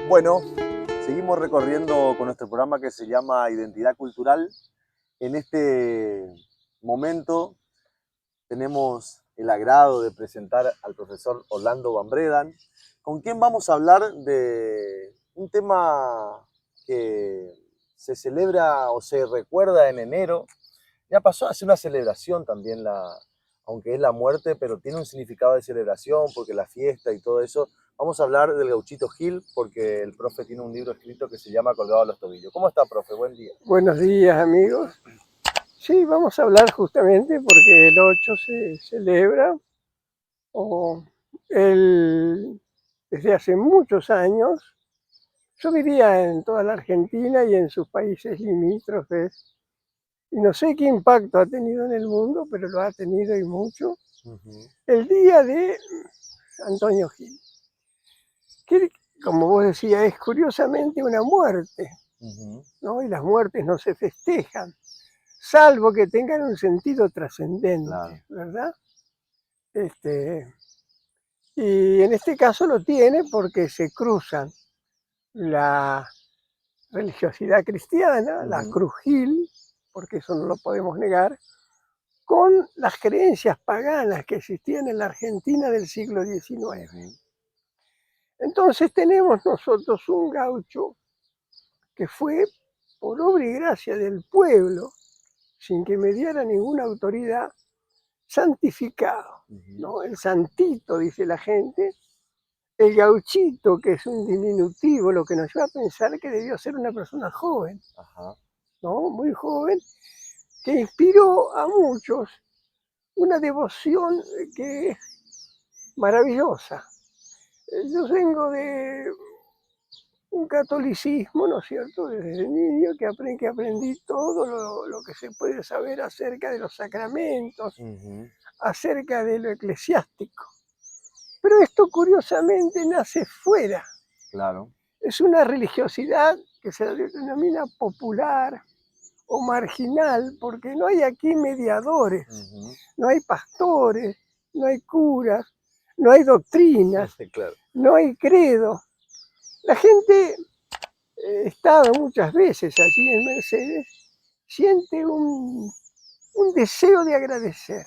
Bueno, seguimos recorriendo con nuestro programa que se llama Identidad Cultural. En este momento tenemos el agrado de presentar al profesor Orlando Van Bredan, con quien vamos a hablar de un tema que se celebra o se recuerda en enero. Ya pasó a ser una celebración también, aunque es la muerte, pero tiene un significado de celebración porque la fiesta y todo eso. Vamos a hablar del Gauchito Gil porque el profe tiene un libro escrito que se llama Colgado a los tobillos. ¿Cómo está, profe? Buen día. Buenos días, amigos. Sí, vamos a hablar justamente porque el 8 se celebra, o desde hace muchos años, yo vivía en toda la Argentina y en sus países limítrofes, y no sé qué impacto ha tenido en el mundo, pero lo ha tenido y mucho, el día de Antonio Gil, que, como vos decías, es curiosamente una muerte, ¿no? Y las muertes no se festejan, salvo que tengan un sentido trascendente, claro, ¿verdad? Y en este caso lo tiene porque se cruzan la religiosidad cristiana, la Cruz Gil, porque eso no lo podemos negar, con las creencias paganas que existían en la Argentina del siglo XIX. Entonces tenemos nosotros un gaucho que fue por obra y gracia del pueblo, sin que mediara ninguna autoridad, santificado, ¿no? El santito, dice la gente, el gauchito, que es un diminutivo, lo que nos lleva a pensar que debió ser una persona joven, ¿no? Muy joven, que inspiró a muchos una devoción que es maravillosa. Yo vengo de un catolicismo, ¿no es cierto?, desde niño, que aprendí todo lo que se puede saber acerca de los sacramentos, acerca de lo eclesiástico. Pero esto curiosamente nace fuera. Claro. Es una religiosidad que se denomina popular o marginal, porque no hay aquí mediadores, no hay pastores, no hay curas, no hay doctrinas, Claro, no hay credo. La gente, he estado muchas veces allí en Mercedes, siente un deseo de agradecer.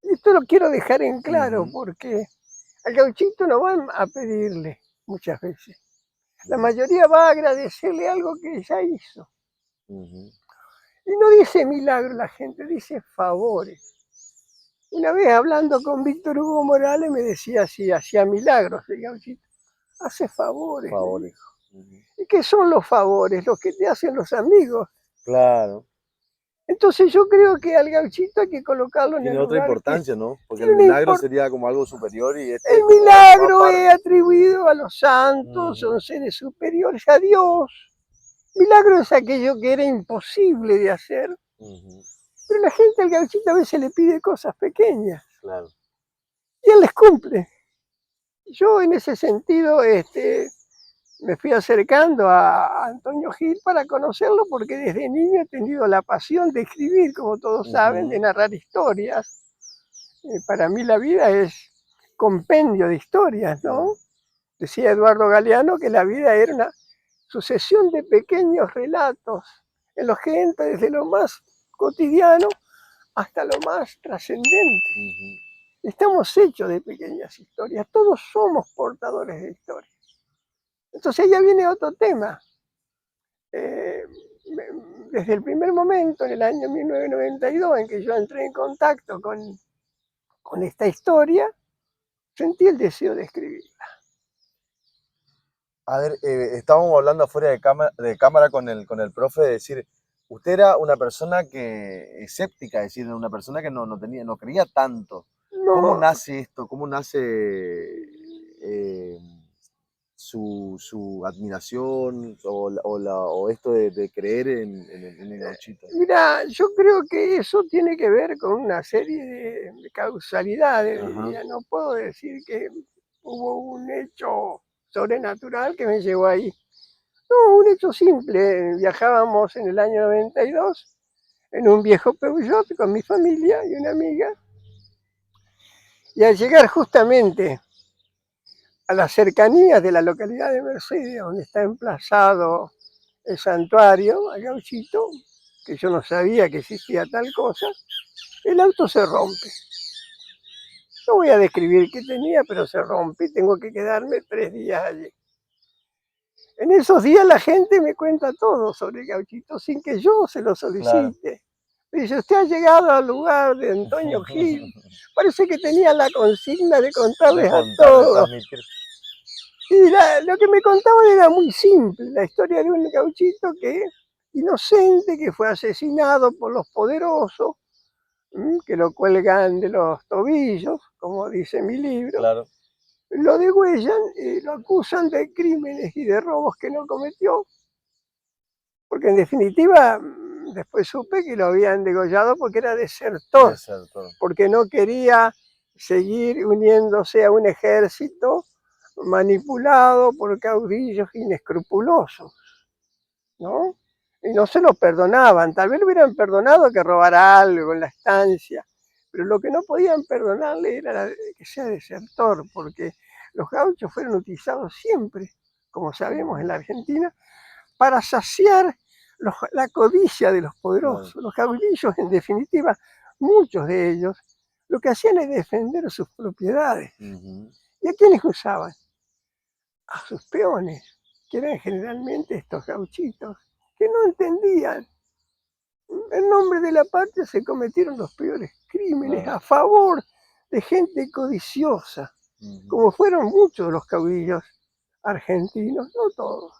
Esto lo quiero dejar en claro porque al gauchito no van a pedirle muchas veces. La mayoría va a agradecerle algo que ya hizo. Y no dice milagro la gente, dice favores. Una vez hablando con Víctor Hugo Morales me decía si hacía milagros el gauchito. Hace favores. Favores. ¿Y qué son los favores? Los que te hacen los amigos. Claro. Entonces yo creo que al gauchito hay que colocarlo en el lugar. Tiene otra importancia, ¿no? Porque el tiene milagro sería como algo superior y este El como milagro es atribuido a los santos, son seres superiores a Dios. Milagro es aquello que era imposible de hacer. Pero la gente al gauchito a veces le pide cosas pequeñas. Claro. Y él les cumple. Yo en ese sentido me fui acercando a Antonio Gil para conocerlo porque desde niño he tenido la pasión de escribir, como todos saben, de narrar historias. Para mí la vida es compendio de historias, ¿no? Decía Eduardo Galeano que la vida era una sucesión de pequeños relatos en los que entra desde lo más cotidiano hasta lo más trascendente. Estamos hechos de pequeñas historias, todos somos portadores de historias. Entonces ya viene otro tema. Desde el primer momento, en el año 1992, en que yo entré en contacto con esta historia, sentí el deseo de escribirla. A ver, estábamos hablando afuera de cámara con el profe de decir, usted era una persona escéptica, es decir, una persona que no creía tanto. No. ¿Cómo nace esto? ¿Cómo nace su admiración o esto de creer en el gauchito? Mira, yo creo que eso tiene que ver con una serie de causalidades. No puedo decir que hubo un hecho sobrenatural que me llevó ahí. No, un hecho simple. Viajábamos en el año 92 en un viejo Peugeot con mi familia y una amiga. Y al llegar justamente a las cercanías de la localidad de Mercedes, donde está emplazado el santuario, al Gauchito, que yo no sabía que existía tal cosa, el auto se rompe. No voy a describir qué tenía, pero se rompe y tengo que quedarme 3 días allí. En esos días la gente me cuenta todo sobre el Gauchito sin que yo se lo solicite. Claro. Me dice, usted ha llegado al lugar de Antonio Gil. Parece que tenía la consigna de contarles a todos. Y lo que me contaban era muy simple, la historia de un gauchito inocente, que fue asesinado por los poderosos, que lo cuelgan de los tobillos, como dice mi libro. Claro. Lo degüellan y lo acusan de crímenes y de robos que no cometió, porque en definitiva después supe que lo habían degollado porque era desertor. Porque no quería seguir uniéndose a un ejército manipulado por caudillos inescrupulosos, ¿no? Y no se lo perdonaban, tal vez le hubieran perdonado que robara algo en la estancia, pero lo que no podían perdonarle era que sea desertor, porque los gauchos fueron utilizados siempre, como sabemos en la Argentina, para saciar la codicia de los poderosos. Los caudillos, en definitiva, muchos de ellos, lo que hacían es defender sus propiedades. ¿Y a quiénes usaban? A sus peones, que eran generalmente estos gauchitos, que no entendían. En nombre de la patria se cometieron los peores crímenes a favor de gente codiciosa, como fueron muchos de los caudillos argentinos, no todos.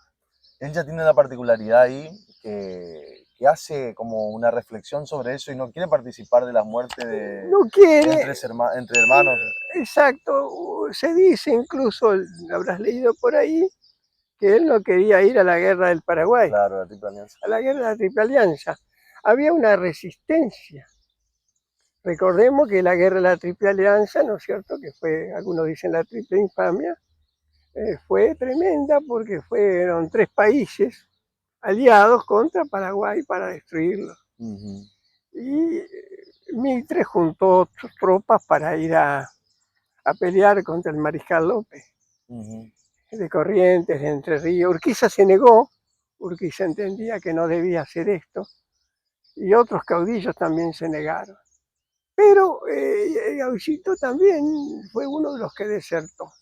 Él ya tiene una particularidad ahí que hace como una reflexión sobre eso y no quiere participar de la muerte de no quiere, entre hermanos. Exacto, se dice incluso, lo habrás leído por ahí, que él no quería ir a la guerra del Paraguay. Claro, la Triple Alianza. A la guerra de la Triple Alianza. Había una resistencia. Recordemos que la guerra de la Triple Alianza, ¿no es cierto?, que fue, algunos dicen la Triple Infamia, fue tremenda porque fueron 3 países aliados contra Paraguay para destruirlo. Y Mitre juntó tropas para ir a pelear contra el Mariscal López, de Corrientes, de Entre Ríos. Urquiza se negó, Urquiza entendía que no debía hacer esto, y otros caudillos también se negaron. Pero el Gauchito también fue uno de los que desertó.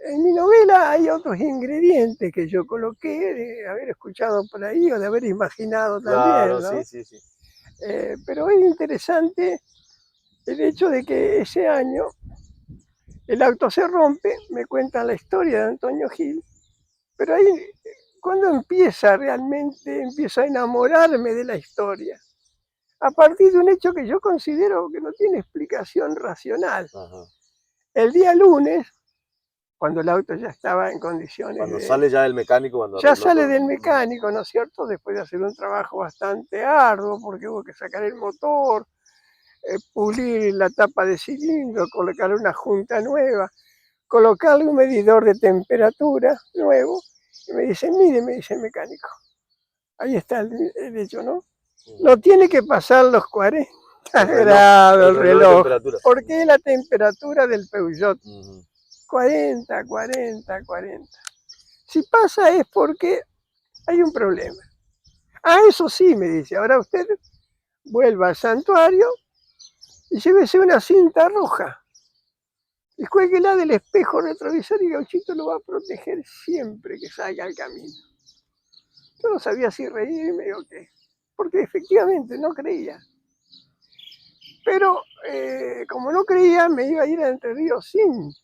En mi novela hay otros ingredientes que yo coloqué, de haber escuchado por ahí o de haber imaginado también, claro, ¿no? Sí. Pero es interesante el hecho de que ese año el auto se rompe, me cuentan la historia de Antonio Gil, pero ahí cuando empiezo a enamorarme de la historia, a partir de un hecho que yo considero que no tiene explicación racional. El día lunes, cuando el auto ya estaba en condiciones cuando sale ya del mecánico. Ya sale del mecánico, ¿no es cierto? Después de hacer un trabajo bastante arduo, porque hubo que sacar el motor, pulir la tapa de cilindro, colocar una junta nueva, colocarle un medidor de temperatura nuevo, y me dice, mire, me dice el mecánico, ahí está el hecho, ¿no? No tiene que pasar los 40 grados el reloj, porque es la temperatura del Peugeot. 40. Si pasa es porque hay un problema. Eso sí, me dice, ahora usted vuelva al santuario y llévese una cinta roja. Y cuélguela del espejo retrovisor y Gauchito lo va a proteger siempre que salga al camino. Yo no sabía si reírme o qué, porque efectivamente no creía. Pero como no creía, me iba a ir a Entre Ríos sin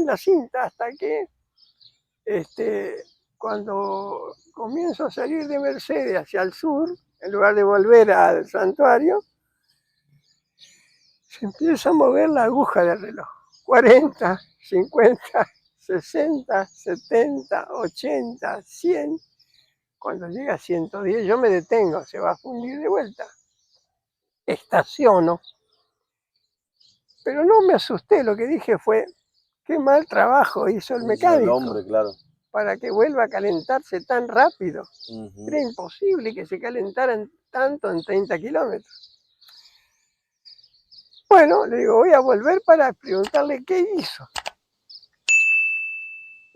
la cinta, hasta que cuando comienzo a salir de Mercedes hacia el sur, en lugar de volver al santuario, se empieza a mover la aguja del reloj. 40, 50, 60, 70, 80, 100. Cuando llega a 110 yo me detengo, se va a fundir de vuelta. Estaciono. Pero no me asusté, lo que dije fue, qué mal trabajo hizo el mecánico. El hombre, claro. Para que vuelva a calentarse tan rápido. Era imposible que se calentaran tanto en 30 kilómetros. Bueno, le digo, voy a volver para preguntarle qué hizo.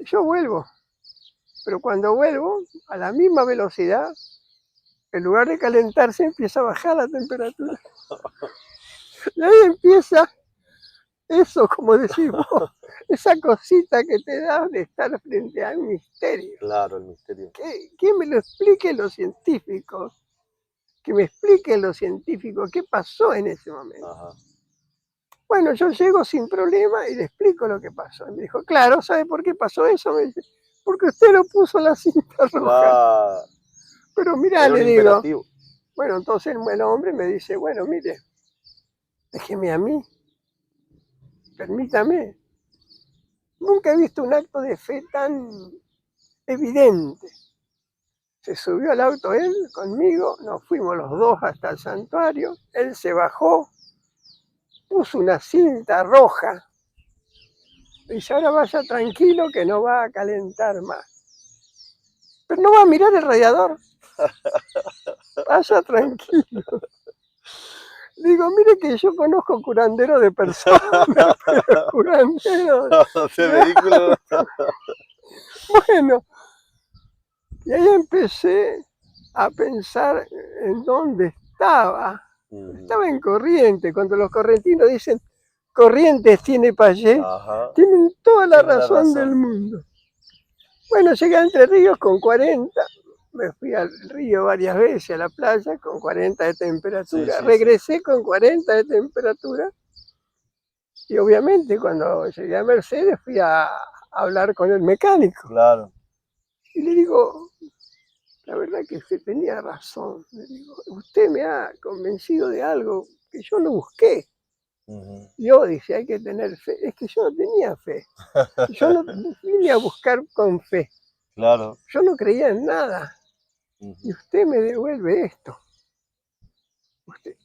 Yo vuelvo, pero cuando vuelvo, a la misma velocidad, en lugar de calentarse, empieza a bajar la temperatura. Y ahí empieza eso, como decís vos, esa cosita que te da de estar frente a un misterio. Claro, el misterio. Que me lo expliquen los científicos, que me expliquen los científicos qué pasó en ese momento. Ajá. Bueno, yo llego sin problema y le explico lo que pasó. Y me dijo, claro, ¿sabe por qué pasó eso? Me dice, porque usted lo puso la cinta roja. Pero mirá, Era un le digo, imperativo. bueno, entonces el buen hombre me dice, bueno, mire, déjeme a mí, permítame. Nunca he visto un acto de fe tan evidente. Se subió al auto él conmigo, nos fuimos los dos hasta el santuario, él se bajó, puso una cinta roja, dice, ahora vaya tranquilo que no va a calentar más. Pero no va a mirar el radiador, vaya tranquilo. Digo, mire que yo conozco curandero de personas, pero curandero de vehículo. Bueno, y ahí empecé a pensar en dónde estaba. Estaba en Corrientes, cuando los correntinos dicen Corrientes tiene Payé, tienen toda la razón del mundo. Bueno, llegué a Entre Ríos con 40, me fui al río varias veces, a la playa, con 40 de temperatura. Regresé con 40 de temperatura y obviamente cuando llegué a Mercedes fui a hablar con el mecánico. Claro. Y le digo, la verdad que usted tenía razón. Le digo, usted me ha convencido de algo que yo no busqué. Yo dice, hay que tener fe. Es que yo no tenía fe. Yo no vine a buscar con fe. Claro. Yo no creía en nada. Y usted me devuelve esto.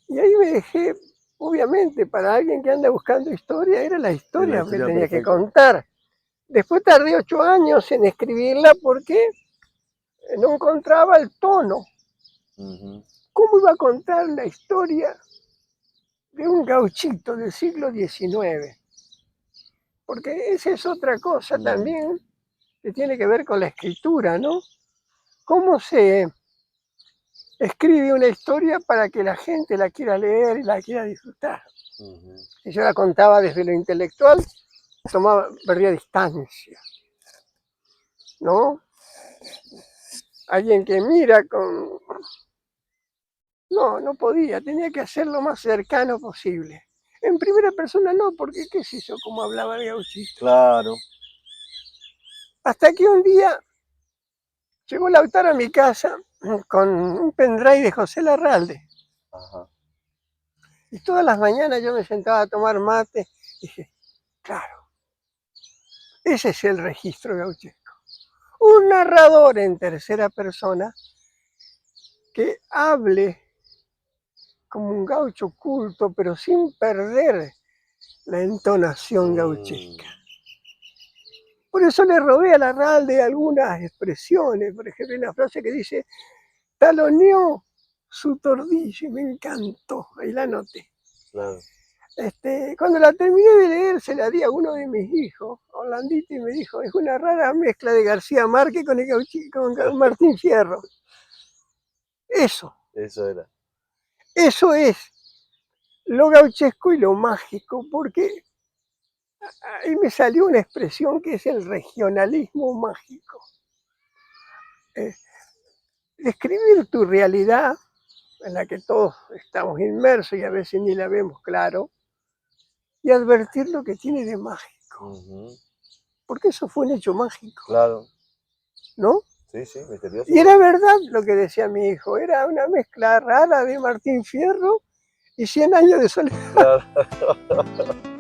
Y ahí me dejé, obviamente, para alguien que anda buscando historia, era la historia que tenía que contar. Después tardé 8 años en escribirla porque no encontraba el tono. ¿Cómo iba a contar la historia de un gauchito del siglo XIX? Porque esa es otra cosa también que tiene que ver con la escritura, ¿no? ¿Cómo se escribe una historia para que la gente la quiera leer y la quiera disfrutar? Si yo la contaba desde lo intelectual, perdía distancia, ¿no? Alguien que mira con... No podía, tenía que hacer lo más cercano posible. En primera persona no, porque qué sé yo cómo hablaba el gauchito. Claro. Hasta que un día llegó Lautaro a mi casa con un pendrive de José Larralde. Y todas las mañanas yo me sentaba a tomar mate y dije, claro, ese es el registro gauchesco. Un narrador en tercera persona que hable como un gaucho culto, pero sin perder la entonación gauchesca. Por eso le robé a Larralde algunas expresiones, por ejemplo, una frase que dice, taloneó su tordillo, y me encantó, ahí la anoté. Claro. Cuando la terminé de leer, se la di a uno de mis hijos, Orlandito, y me dijo, es una rara mezcla de García Márquez con Martín Fierro. Eso era. Eso es lo gauchesco y lo mágico, porque ahí me salió una expresión que es el regionalismo mágico. Describir tu realidad, en la que todos estamos inmersos y a veces ni la vemos claro, y advertir lo que tiene de mágico. Porque eso fue un hecho mágico. Claro. ¿No? Sí, misterioso. Y era verdad lo que decía mi hijo, era una mezcla rara de Martín Fierro y 100 años de soledad. Claro.